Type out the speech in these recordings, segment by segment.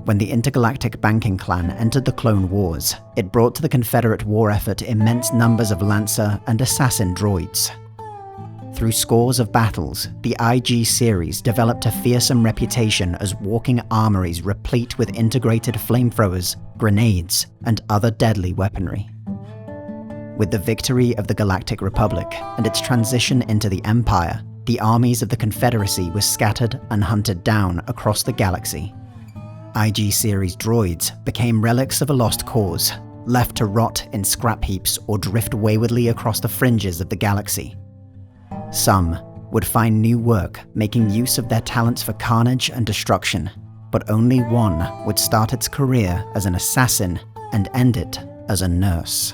When the intergalactic banking clan entered the Clone Wars, it brought to the Confederate war effort immense numbers of Lancer and Assassin droids. Through scores of battles, the IG series developed a fearsome reputation as walking armories replete with integrated flamethrowers, grenades, and other deadly weaponry. With the victory of the Galactic Republic and its transition into the Empire, the armies of the Confederacy were scattered and hunted down across the galaxy. IG series droids became relics of a lost cause, left to rot in scrap heaps or drift waywardly across the fringes of the galaxy. Some would find new work making use of their talents for carnage and destruction, but only one would start its career as an assassin and end it as a nurse.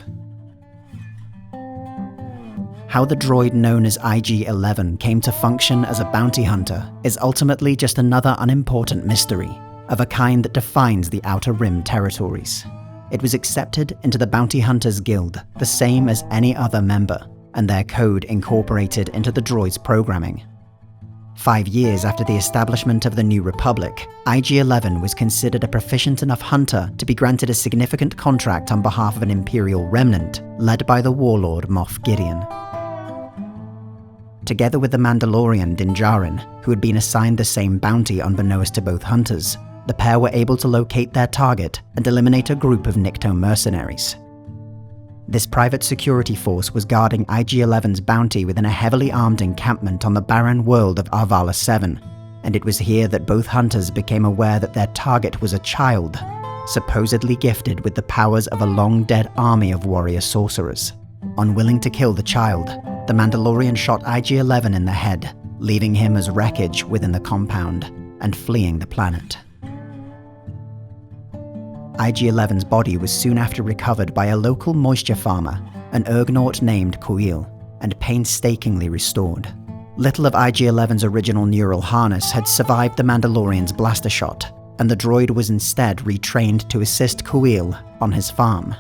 How the droid known as IG-11 came to function as a bounty hunter is ultimately just another unimportant mystery, of a kind that defines the Outer Rim territories. It was accepted into the Bounty Hunters Guild, the same as any other member, and their code incorporated into the droid's programming. 5 years after the establishment of the New Republic, IG-11 was considered a proficient enough hunter to be granted a significant contract on behalf of an Imperial remnant, led by the warlord Moff Gideon. Together with the Mandalorian Din Djarin, who had been assigned the same bounty unbeknownst to both hunters, the pair were able to locate their target and eliminate a group of Nikto mercenaries. This private security force was guarding IG-11's bounty within a heavily armed encampment on the barren world of Arvala 7, and it was here that both hunters became aware that their target was a child, supposedly gifted with the powers of a long-dead army of warrior sorcerers. Unwilling to kill the child, the Mandalorian shot IG-11 in the head, leaving him as wreckage within the compound, and fleeing the planet. IG-11's body was soon after recovered by a local moisture farmer, an Urgnaut named Kuil, and painstakingly restored. Little of IG-11's original neural harness had survived the Mandalorian's blaster shot, and the droid was instead retrained to assist Kuil on his farm.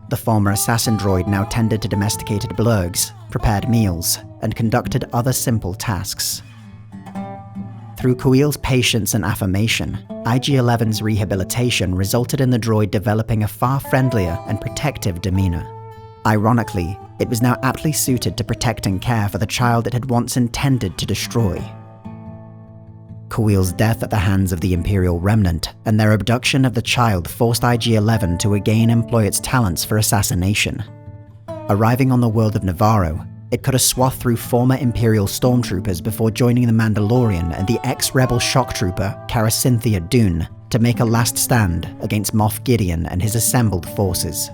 The former assassin droid now tended to domesticated blurgs, prepared meals, and conducted other simple tasks. Through Kuil's patience and affirmation, IG-11's rehabilitation resulted in the droid developing a far friendlier and protective demeanor. Ironically, it was now aptly suited to protect and care for the child it had once intended to destroy. Kuil's death at the hands of the Imperial Remnant and their abduction of the child forced IG-11 to again employ its talents for assassination. Arriving on the world of Navarro, it cut a swath through former Imperial stormtroopers before joining the Mandalorian and the ex-rebel shock trooper Cara Cynthia Dune to make a last stand against Moff Gideon and his assembled forces.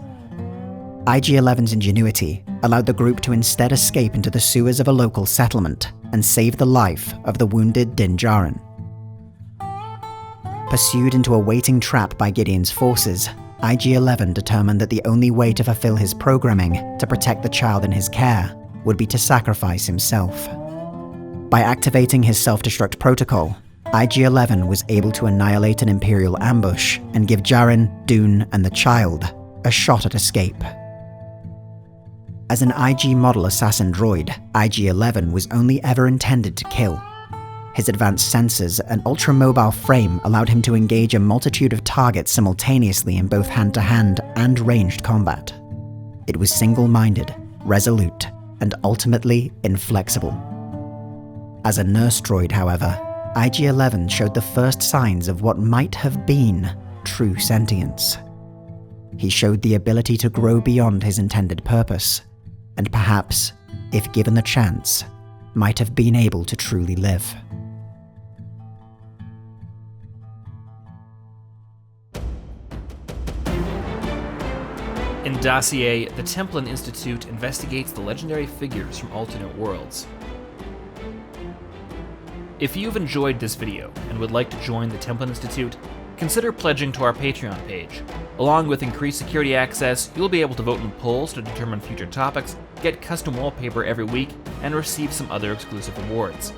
IG-11's ingenuity allowed the group to instead escape into the sewers of a local settlement and save the life of the wounded Din Djarin. Pursued into a waiting trap by Gideon's forces, IG-11 determined that the only way to fulfill his programming to protect the child in his care would be to sacrifice himself. By activating his self-destruct protocol, IG-11 was able to annihilate an Imperial ambush and give Djarin, Dune, and the child a shot at escape. As an IG model assassin droid, IG-11 was only ever intended to kill. His advanced sensors and ultra-mobile frame allowed him to engage a multitude of targets simultaneously in both hand-to-hand and ranged combat. It was single-minded, resolute, and ultimately inflexible. As a nurse droid, however, IG-11 showed the first signs of what might have been true sentience. He showed the ability to grow beyond his intended purpose, and perhaps, if given the chance, might have been able to truly live. In Dossier, the Templin Institute investigates the legendary figures from alternate worlds. If you've enjoyed this video and would like to join the Templin Institute, consider pledging to our Patreon page. Along with increased security access, you'll be able to vote in polls to determine future topics, get custom wallpaper every week, and receive some other exclusive rewards.